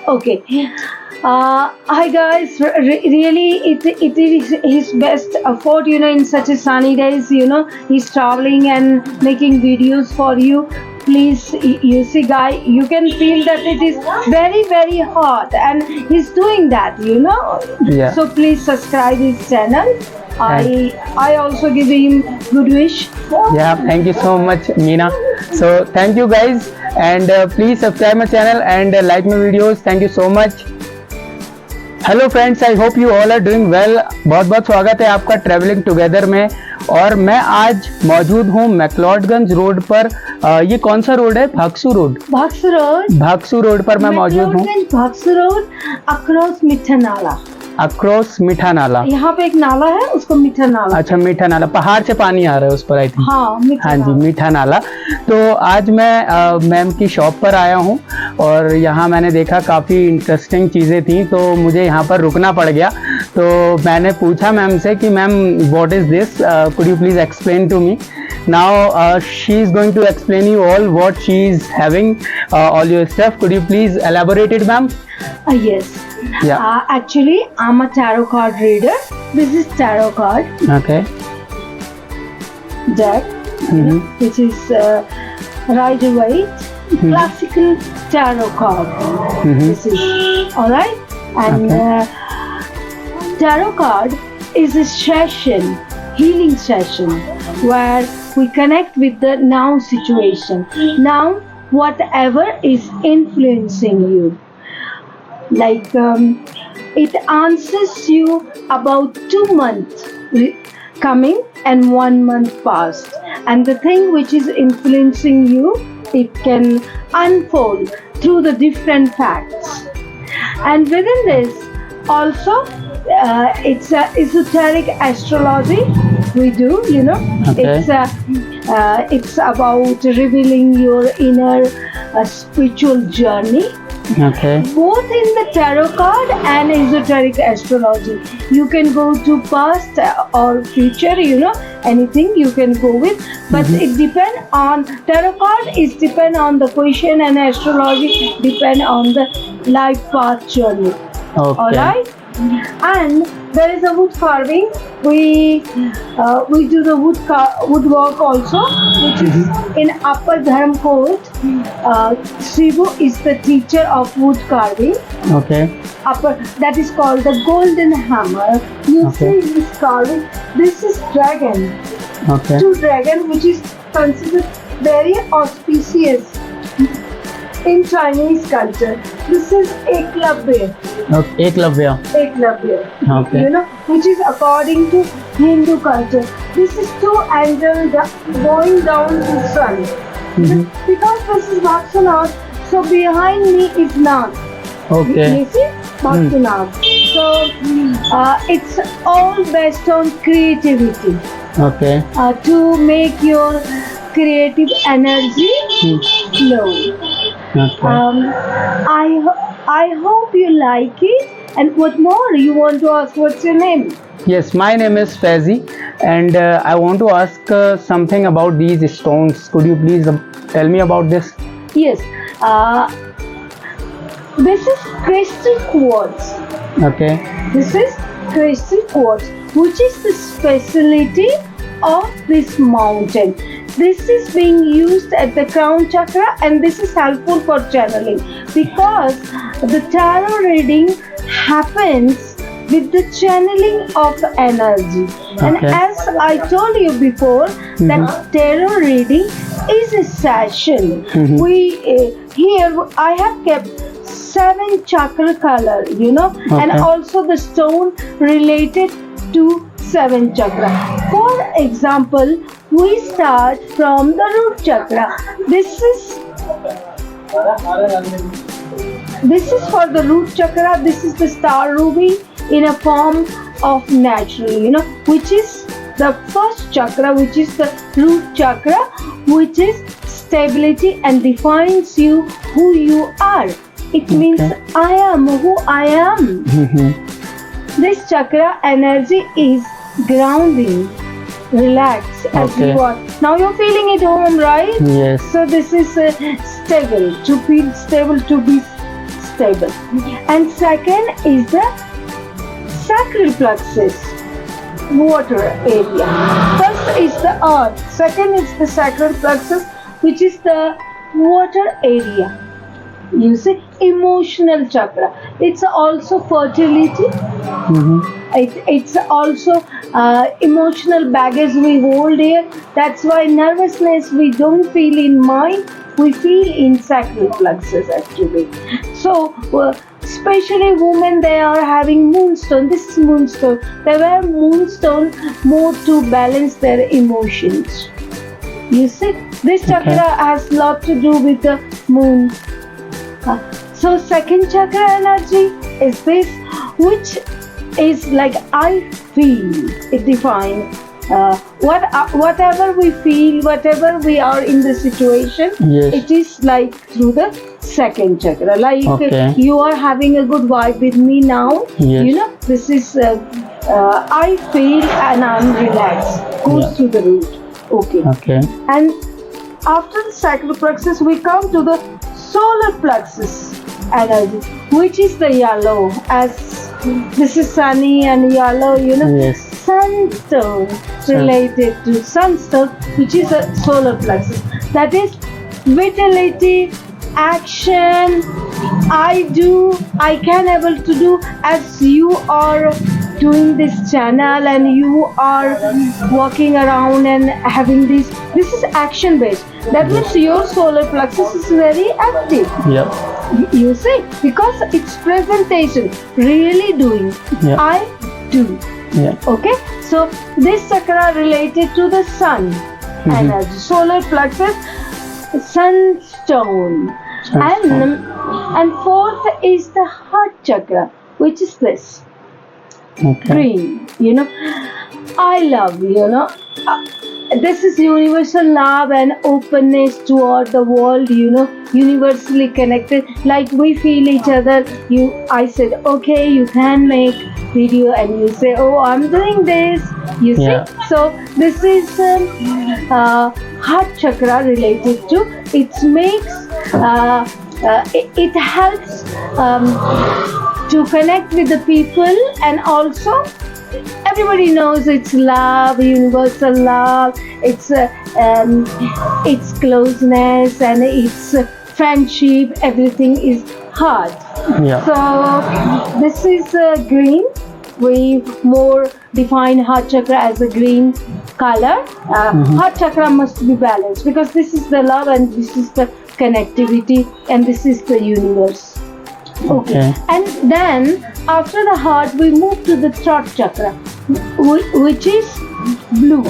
Okay. Hi guys. Really, it is his best effort. In such a sunny days. He's traveling and making videos for you. Please, you see, guy, you can feel that it is very very hot, and he's doing that. Yeah. So please subscribe his channel. I also give him good wish. Yeah, thank you so much, Meena. So thank you guys, and please subscribe my channel and like my videos. Thank you so much. Hello friends, I hope you all are doing well. बहुत बहुत स्वागत है आपका travelling together में। और मैं आज मौजूद हूँ मैक्लोडगंज रोड पर। ये कौन सा रोड है? भागसू रोड। भागसू रोड पर मैं मौजूद हूँ। भागसू रोड अक्रॉस मीठा नाला। अक्रॉस मीठा नाला। यहाँ पे एक नाला है, उसको मीठा नाला। अच्छा, मीठा नाला, पहाड़ से पानी आ रहा है उस पर, आई थिंक। हाँ जी, मीठा नाला। तो आज मैं मैम की शॉप पर आया हूँ और यहाँ मैंने देखा काफ़ी इंटरेस्टिंग चीज़ें थी, तो मुझे यहाँ पर रुकना पड़ गया। तो मैंने पूछा मैम से कि ma'am what is this, could you please explain to me. Now she is going to explain you all what she is having, all your stuff. Could you please elaborate it, ma'am? Yes. Yeah. Actually, I'm a tarot card reader. This is tarot card Okay. deck, which is Rider-Waite classical tarot card. This is all right, and tarot card is a session, healing session, where we connect with the now situation, now whatever is influencing you. Like it answers you about 2 months coming and 1 month past, and the thing which is influencing you, it can unfold through the different facts. And within this also it's a esoteric astrology we do. Okay. It's about revealing your inner spiritual journey. Okay. Both in the tarot card and esoteric astrology. You can go to past or future, anything you can go with. But it depends on, tarot card is depend on the question, and astrology depend on the life path journey. Okay. Alright? And there is a wood carving. We do the woodwork also, which is in Upper Dharm Court. Shivu is the teacher of wood carving. Okay. That is called the golden hammer. You Okay. see this carving. This is dragon. Okay. 2 dragon, which is considered very auspicious in Chinese culture. This is Eklavya. Okay. Eklavya. Eklavya. Okay. Which is according to Hindu culture. This is 2 angels going down to sun. Because this is Bhaktanath, so behind me is Nath. Okay. You see? Bhaktanath. So it's all based on creativity. Okay. To make your creative energy flow. Okay. I hope you like it. And what more you want to ask? What's your name? Yes, my name is Faizi, and I want to ask something about these stones. Could you please tell me about this? Yes. This is crystal quartz. Okay. This is crystal quartz, which is the specialty of this mountain. This is being used at the crown chakra, and this is helpful for channeling, because the tarot reading happens with the channeling of energy. And Okay. as I told you before, that tarot reading is a session. We here I have kept 7 chakra color, and Okay. also the stone related to 7 chakra. For example, we start from the root chakra. This is for the root chakra. This is the star ruby in a form of natural, which is the first chakra, which is the root chakra, which is stability and defines you who you are. It means I am who I am. This chakra energy is grounding, relax as you are. Now you're feeling at home, right? Yes. So this is stable. To feel stable, to be stable. And second is the sacral plexus, water area. First is the earth, second is the sacral plexus, which is the water area. You see, emotional chakra. It's also fertility. It's also emotional baggage we hold here. That's why nervousness we don't feel in mind, we feel in sacral plexus actually. So especially women, they are having moonstone. This is moonstone. They wear moonstone more to balance their emotions. You see, this chakra has lot to do with the moon. So second chakra energy is this, which is like I feel. It defines whatever we feel, whatever we are in the situation. Yes. It is like through the second chakra. Like you are having a good vibe with me now. Yes. You know, this is I feel and I'm relaxed. Goes through the root. Okay. And after the sacral plexus, we come to the solar plexus energy, which is the yellow. As this is sunny and yellow, you know. Yes. Sunstone, related to sunstone, which is a solar plexus. That is vitality, action. I can able to do, as you are doing this channel and you are walking around and having this is action based. That means your solar plexus is very active. You see, because it's presentation, really doing. I do. Okay, so this chakra related to the sun energy, solar plexus, sunstone. And fourth is the heart chakra, which is this green. You know, I love, you know, this is universal love and openness toward the world, you know, universally connected. Like we feel each other. I said, okay, you can make video, and you say, oh, I'm doing this. You see, so this is heart chakra related to. It makes it helps to connect with the people, and also everybody knows it's love, universal love. It's closeness and it's friendship. Everything is heart. So this is green. We more define heart chakra as a green color. Heart chakra must be balanced, because this is the love and this is the connectivity and this is the universe. Okay. And then after the heart, we move to the throat chakra, which is blue.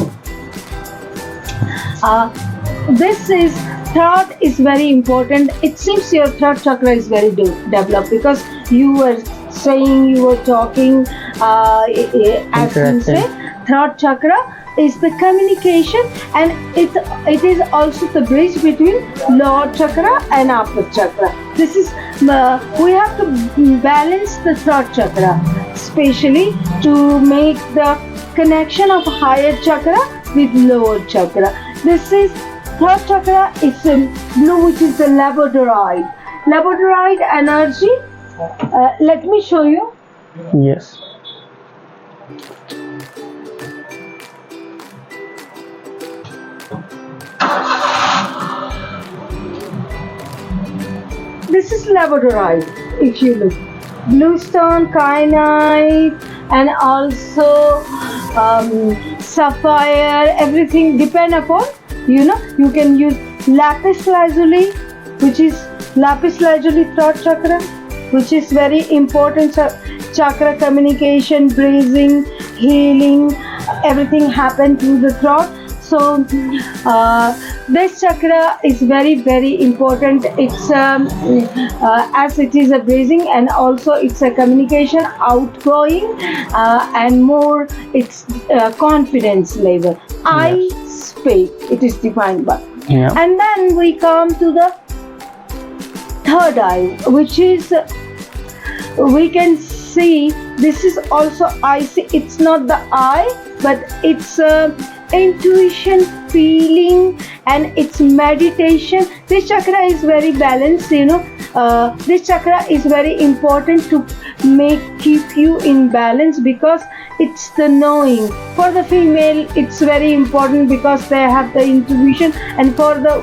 This is throat is very important. It seems your throat chakra is very developed, because you were saying, you were talking, as you say, throat chakra is the communication, and it is also the bridge between lower chakra and upper chakra. This is we have to balance the throat chakra, especially to make the connection of higher chakra with lower chakra. This is throat chakra is blue, which is the labradorite. Labradorite energy. Let me show you. Yes. This is labradorite. If you look, bluestone, kyanite, and also sapphire. Everything depend upon, you know. You can use lapis lazuli, which is lapis lazuli throat chakra, which is very important chakra. Communication, breathing, healing, everything happen through the throat. So this chakra is very, very important. It's as it is a breathing, and also it's a communication, outgoing, and more it's confidence level. I speak. It is defined by. And then we come to the third eye, which is we can see. This is also I see. It's not the eye, but it's intuition, feeling, and it's meditation. This chakra is very balanced, you know. this chakra is very important to keep you in balance, because it's the knowing. For the female, it's very important because they have the intuition, and for the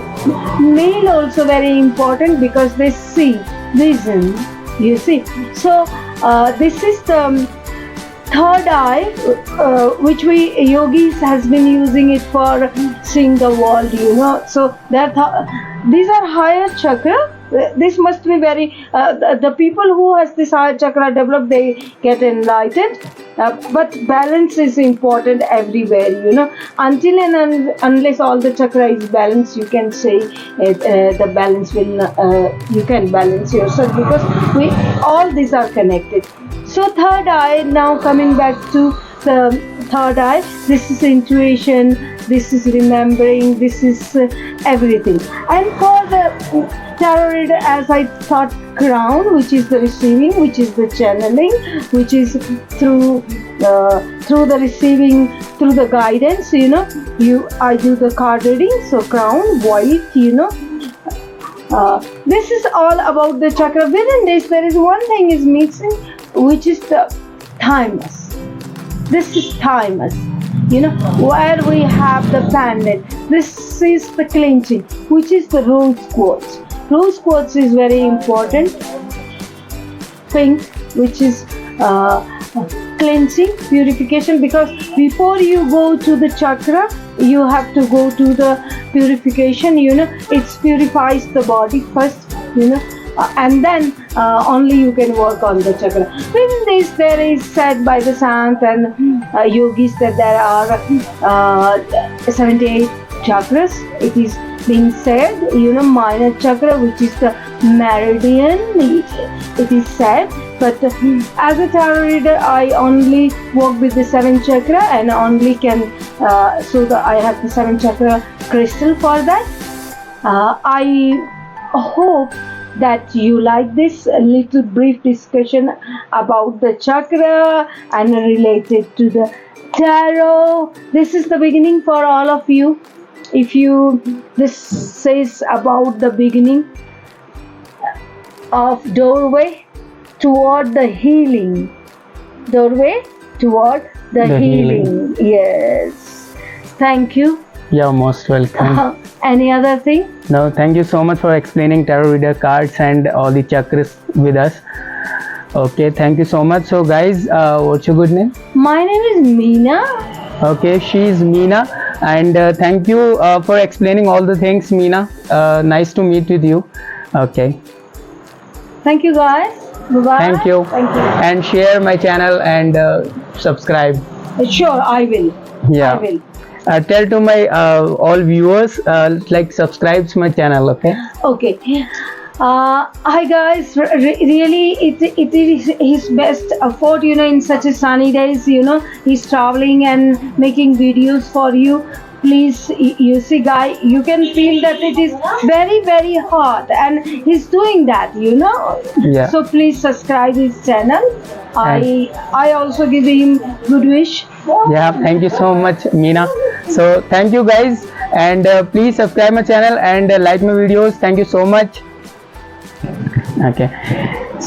male also very important because they see, vision. You see, so this is the third eye, which we yogis has been using it for seeing the world, you know. So these are higher chakra. This must be very the people who has this higher chakra developed, they get enlightened. But balance is important everywhere, you know. Until and unless all the chakra is balanced, you can say the balance will you can balance yourself, because all these are connected. So third eye, now coming back to the third eye, this is intuition, this is remembering, this is everything. And for the tarot reader, as I thought, crown, which is the receiving, which is the channeling, which is through the receiving, through the guidance, you know. I do the card reading, so crown, white, you know. This is all about the chakra. Within this, there is one thing is missing, which is the thymus. This is thymus, you know, where we have the planet. This is the clenching, which is the rose quartz. Rose quartz is very important. Pink, which is cleansing, purification, because before you go to the chakra, you have to go to the purification, you know. It purifies the body first, you know, and then only you can work on the chakra. Within this, there is said by the Sant and yogis that there are 78 chakras. It is being said, you know, minor chakra, which is the meridian, it is said. But as a tarot reader, I only work with the 7th chakra, and only can I have the 7th chakra crystal for that. I hope that you like this little brief discussion about the chakra and related to the tarot. This is the beginning for all of you. This says about the beginning of doorway toward the healing. Doorway toward the healing. Yes. Thank you. You're most welcome. Any other thing? No, thank you so much for explaining tarot reader cards and all the chakras with us. Okay, thank you so much. So guys, what's your good name? My name is Meena. Okay, she's Meena, and thank you for explaining all the things, Meena. Nice to meet with you. Okay. Thank you guys. Bye-bye. Thank you. Thank you. And share my channel and subscribe. Sure, I will. Yeah. I will. Tell to my all viewers like subscribe to my channel. Okay. Okay. Hi guys, really it is his best effort, you know, in such a sunny days, you know, he's traveling and making videos for you. Please, you see guy, you can feel that it is very very hot, and he's doing that, you know. Yeah. So please subscribe his channel. I also give him good wish. Yeah, thank you so much, Meena. So thank you guys, and please subscribe my channel and like my videos. Thank you so much. Okay.